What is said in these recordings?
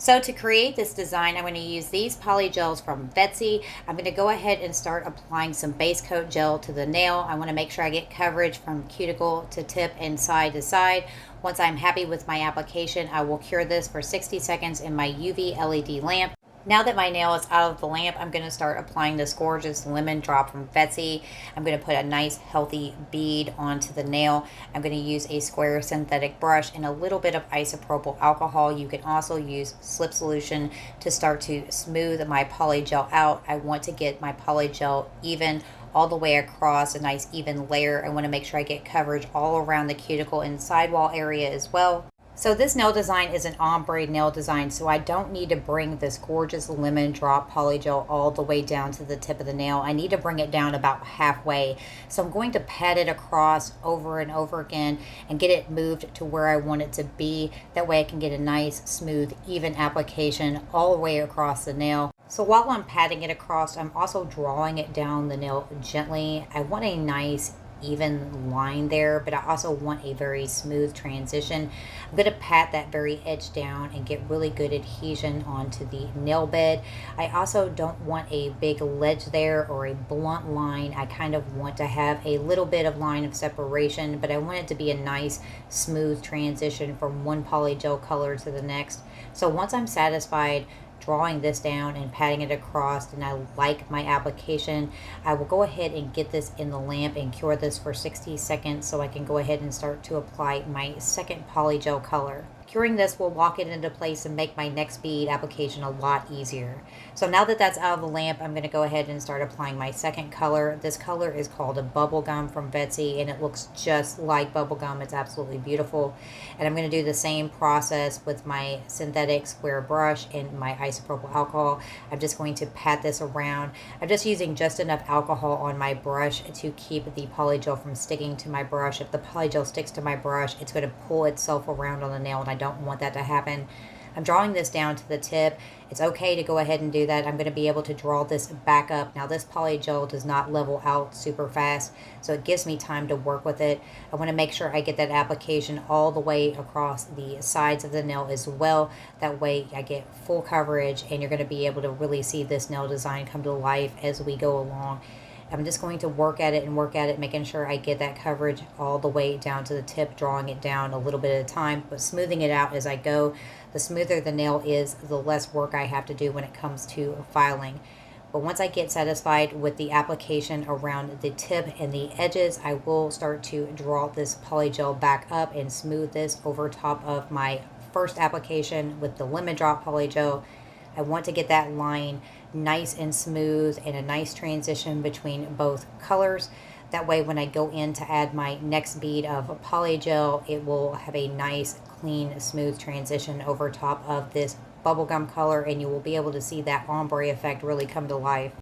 So to create this design, I'm going to use these polygels from Betsy. I'm going to go ahead and start applying some base coat gel to the nail. I want to make sure I get coverage from cuticle to tip and side to side. Once I'm happy with my application, I will cure this for 60 seconds in my UV LED lamp. Now that my nail is out of the lamp, I'm going to start applying this gorgeous lemon drop from Betsy. I'm going to put a nice healthy bead onto the nail. I'm going to use a square synthetic brush and a little bit of isopropyl alcohol. You can also use slip solution to start to smooth my polygel out. I want to get my polygel even all the way across, a nice even layer. I want to make sure I get coverage all around the cuticle and sidewall area as well. So this nail design is an ombre nail design, so I don't need to bring this gorgeous lemon drop polygel all the way down to the tip of the nail. I need to bring it down about halfway. So I'm going to pat it across over and over again and get it moved to where I want it to be. That way I can get a nice, smooth, even application all the way across the nail. So while I'm patting it across, I'm also drawing it down the nail gently. I want a nice even line there, but I also want a very smooth transition. I'm going to pat that very edge down and get really good adhesion onto the nail bed. I also don't want a big ledge there or a blunt line. I kind of want to have a little bit of line of separation, but I want it to be a nice smooth transition from one polygel color to the next. So once I'm satisfied drawing this down and patting it across and I like my application, I will go ahead and get this in the lamp and cure this for 60 seconds so I can go ahead and start to apply my second polygel color. Curing this will lock it into place and make my next bead application a lot easier. So now that that's out of the lamp, I'm going to go ahead and start applying my second color. This color is called a Bubblegum from Betsy, and it looks just like bubblegum. It's absolutely beautiful. And I'm going to do the same process with my synthetic square brush and my isopropyl alcohol. I'm just going to pat this around. I'm just using just enough alcohol on my brush to keep the polygel from sticking to my brush. If the polygel sticks to my brush, it's going to pull itself around on the nail, and I don't want that to happen. I'm drawing this down to the tip. It's okay to go ahead and do that. I'm going to be able to draw this back up. Now this polygel does not level out super fast, so it gives me time to work with it. I want to make sure I get that application all the way across the sides of the nail as well. That way I get full coverage and you're going to be able to really see this nail design come to life as we go along. I'm just going to work at it, making sure I get that coverage all the way down to the tip, drawing it down a little bit at a time, but smoothing it out as I go. The smoother the nail is, the less work I have to do when it comes to filing. But once I get satisfied with the application around the tip and the edges, I will start to draw this polygel back up and smooth this over top of my first application with the lemon drop polygel. I want to get that line nice and smooth and a nice transition between both colors. That way when I go in to add my next bead of polygel, it will have a nice, clean, smooth transition over top of this bubblegum color, and you will be able to see that ombre effect really come to life.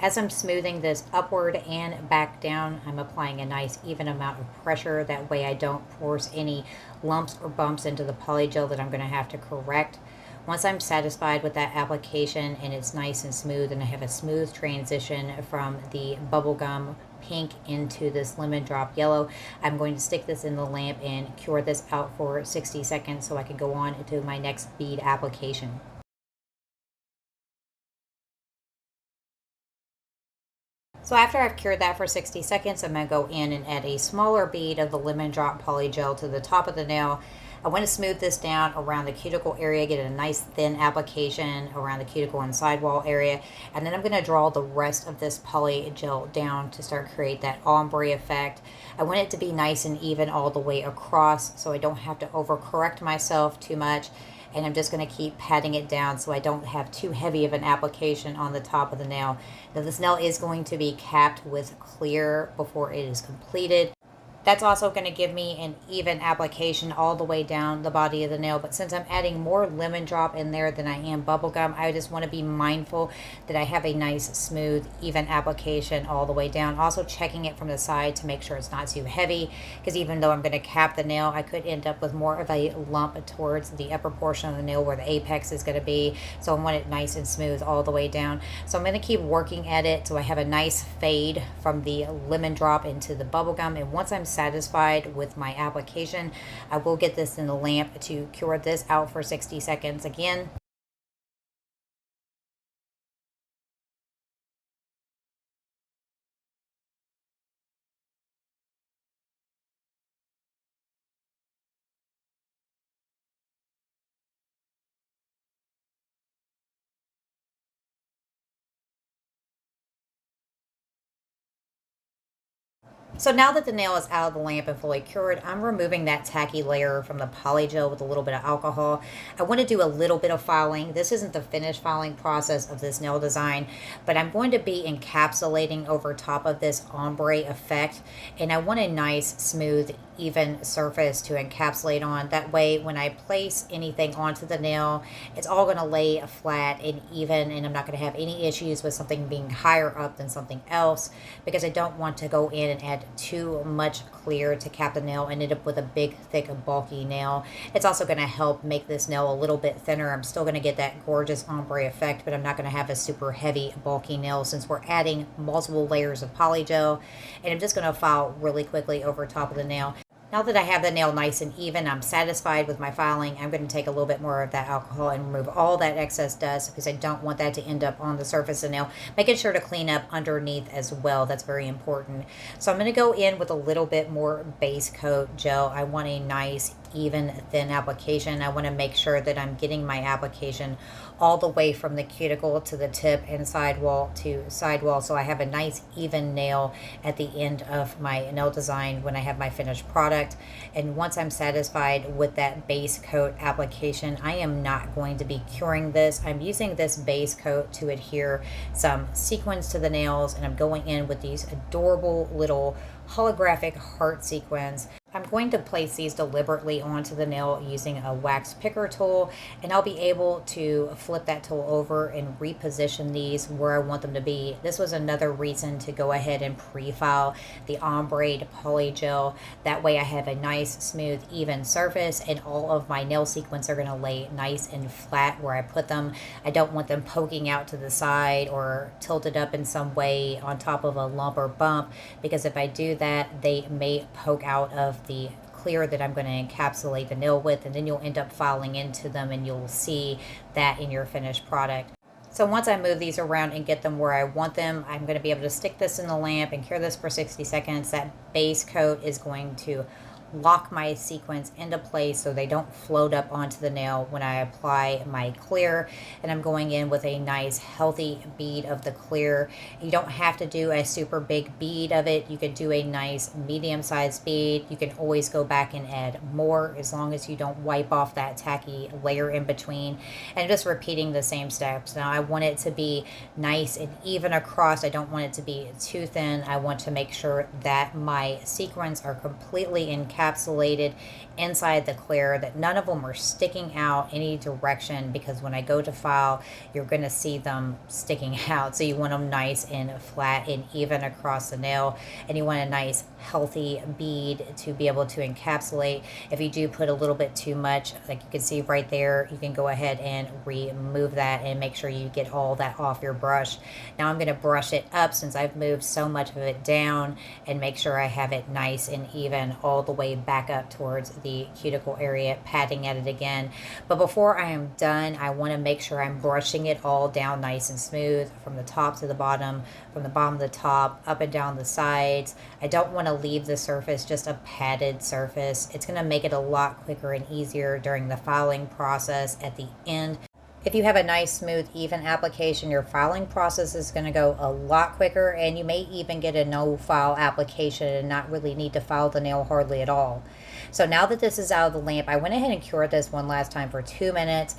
As I'm smoothing this upward and back down, I'm applying a nice even amount of pressure. That way I don't force any lumps or bumps into the polygel that I'm going to have to correct. Once I'm satisfied with that application and it's nice and smooth and I have a smooth transition from the bubblegum pink into this lemon drop yellow, I'm going to stick this in the lamp and cure this out for 60 seconds so I can go on to my next bead application. So after I've cured that for 60 seconds, I'm going to go in and add a smaller bead of the lemon drop polygel to the top of the nail. I want to smooth this down around the cuticle area, get a nice thin application around the cuticle and sidewall area, and then I'm going to draw the rest of this polygel down to start create that ombre effect. I want it to be nice and even all the way across so I don't have to overcorrect myself too much, and I'm just going to keep patting it down so I don't have too heavy of an application on the top of the nail. Now this nail is going to be capped with clear before it is completed. That's also going to give me an even application all the way down the body of the nail. But since I'm adding more lemon drop in there than I am bubblegum, I just want to be mindful that I have a nice, smooth, even application all the way down. Also checking it from the side to make sure it's not too heavy, because even though I'm going to cap the nail, I could end up with more of a lump towards the upper portion of the nail where the apex is going to be. So I want it nice and smooth all the way down. So I'm going to keep working at it so I have a nice fade from the lemon drop into the bubblegum. And once I'm satisfied with my application, I will get this in the lamp to cure this out for 60 seconds again. So now that the nail is out of the lamp and fully cured, I'm removing that tacky layer from the polygel with a little bit of alcohol. I want to do a little bit of filing. This isn't the finished filing process of this nail design, but I'm going to be encapsulating over top of this ombre effect, and I want a nice, smooth, even surface to encapsulate on. That way, when I place anything onto the nail, it's all going to lay flat and even, and I'm not going to have any issues with something being higher up than something else, because I don't want to go in and add too much clear to cap the nail and end up with a big, thick, bulky nail. It's also going to help make this nail a little bit thinner. I'm still going to get that gorgeous ombre effect, but I'm not going to have a super heavy, bulky nail since we're adding multiple layers of polygel. And I'm just going to file really quickly over top of the nail. Now that I have the nail nice and even, I'm satisfied with my filing. I'm going to take a little bit more of that alcohol and remove all that excess dust because I don't want that to end up on the surface of the nail. Making sure to clean up underneath as well. That's very important. So I'm going to go in with a little bit more base coat gel. I want a nice, even, thin application. I want to make sure that I'm getting my application all the way from the cuticle to the tip and sidewall to sidewall, so I have a nice even nail at the end of my nail design when I have my finished product. And once I'm satisfied with that base coat application, I am not going to be curing this. I'm using this base coat to adhere some sequins to the nails, and I'm going in with these adorable little holographic heart sequins. I'm going to place these deliberately onto the nail using a wax picker tool, and I'll be able to flip that tool over and reposition these where I want them to be. This was another reason to go ahead and pre-file the ombre polygel. That way I have a nice, smooth, even surface, and all of my nail sequins are going to lay nice and flat where I put them. I don't want them poking out to the side or tilted up in some way on top of a lump or bump, because if I do that, they may poke out of the clear that I'm going to encapsulate the nail with, and then you'll end up filing into them and you'll see that in your finished product. So once I move these around and get them where I want them, I'm going to be able to stick this in the lamp and cure this for 60 seconds. That base coat is going to lock my sequins into place so they don't float up onto the nail when I apply my clear. And I'm going in with a nice healthy bead of the clear. You don't have to do a super big bead of it. You can do a nice medium-sized bead. You can always go back and add more as long as you don't wipe off that tacky layer in between. And just repeating the same steps. Now I want it to be nice and even across. I don't want it to be too thin. I want to make sure that my sequins are completely encapsulated inside the clear, that none of them are sticking out any direction, because when I go to file, you're going to see them sticking out. So you want them nice and flat and even across the nail, and you want a nice healthy bead to be able to encapsulate. If you do put a little bit too much, like you can see right there, you can go ahead and remove that and make sure you get all that off your brush. Now I'm going to brush it up since I've moved so much of it down, and make sure I have it nice and even all the way back up towards the cuticle area, patting at it again. But before I am done, I want to make sure I'm brushing it all down nice and smooth from the top to the bottom, from the bottom to the top, up and down the sides. I don't want to leave the surface just a padded surface. It's going to make it a lot quicker and easier during the filing process at the end. If you have a nice, smooth, even application, your filing process is going to go a lot quicker, and you may even get a no-file application and not really need to file the nail hardly at all. So now that this is out of the lamp, I went ahead and cured this one last time for 2 minutes,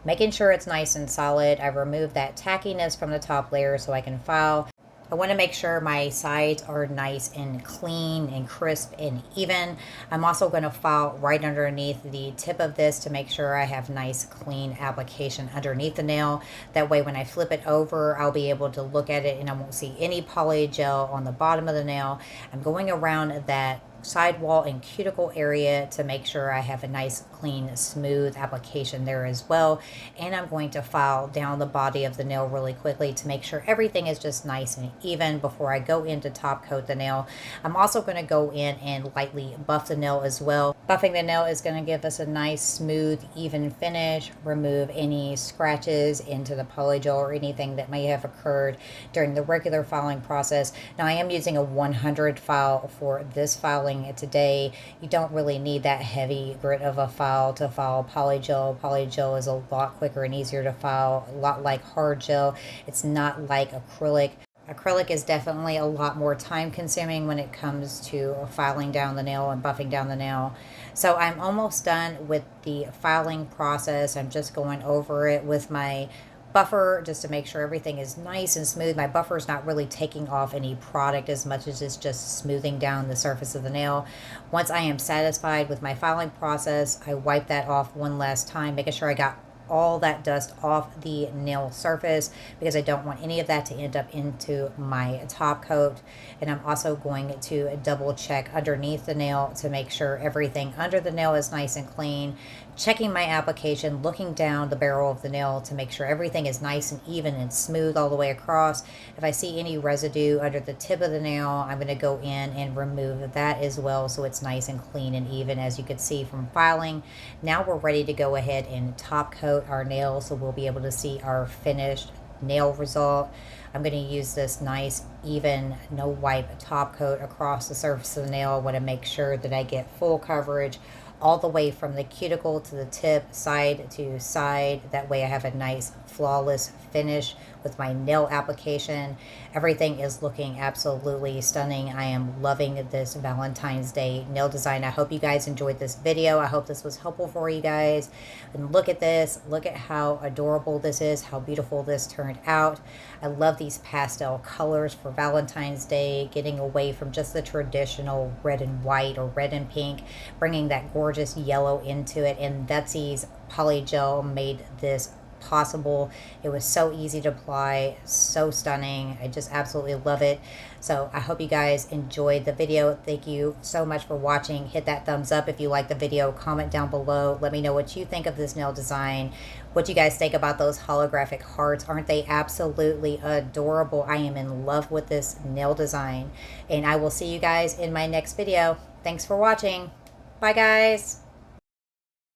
making sure it's nice and solid. I removed that tackiness from the top layer so I can file. I want to make sure my sides are nice and clean and crisp and even. I'm also going to file right underneath the tip of this to make sure I have nice clean application underneath the nail. That way when I flip it over, I'll be able to look at it and I won't see any polygel on the bottom of the nail. I'm going around that sidewall and cuticle area to make sure I have a nice, clean, smooth application there as well. And I'm going to file down the body of the nail really quickly to make sure everything is just nice and even before I go in to top coat the nail. I'm also going to go in and lightly buff the nail as well. Buffing the nail is going to give us a nice, smooth, even finish, remove any scratches into the polygel or anything that may have occurred during the regular filing process. Now I am using a 100 file for this filing today. You don't really need that heavy grit of a file to file polygel. Polygel is a lot quicker and easier to file, a lot like hard gel. It's not like acrylic. Acrylic is definitely a lot more time consuming when it comes to filing down the nail and buffing down the nail. So I'm almost done with the filing process. I'm just going over it with my buffer just to make sure everything is nice and smooth. My buffer is not really taking off any product as much as it's just smoothing down the surface of the nail. Once I am satisfied with my filing process, I wipe that off one last time, making sure I got all that dust off the nail surface because I don't want any of that to end up into my top coat. And I'm also going to double check underneath the nail to make sure everything under the nail is nice and clean. Checking my application, looking down the barrel of the nail to make sure everything is nice and even and smooth all the way across. If I see any residue under the tip of the nail, I'm going to go in and remove that as well so it's nice and clean and even, as you could see from filing. Now we're ready to go ahead and top coat our nails so we'll be able to see our finished nail result. I'm going to use this nice, even, no wipe top coat across the surface of the nail. I want to make sure that I get full coverage all the way from the cuticle to the tip, side to side. That way I have a nice, flawless finish with my nail application. Everything is looking absolutely stunning. I am loving this Valentine's Day nail design. I hope you guys enjoyed this video. I hope this was helpful for you guys. And look at this. Look at how adorable this is, how beautiful this turned out. I love these pastel colors for Valentine's Day, getting away from just the traditional red and white or red and pink, bringing that gorgeous yellow into it. And Betsy's Polygel made this possible. It was so easy to apply, so stunning. I just absolutely love it. So I hope you guys enjoyed the video. Thank you so much for watching. Hit that thumbs up if you like the video. Comment down below. Let me know what you think of this nail design. What you guys think about those holographic hearts. Aren't they absolutely adorable? I am in love with this nail design. And I will see you guys in my next video. Thanks for watching. Bye guys.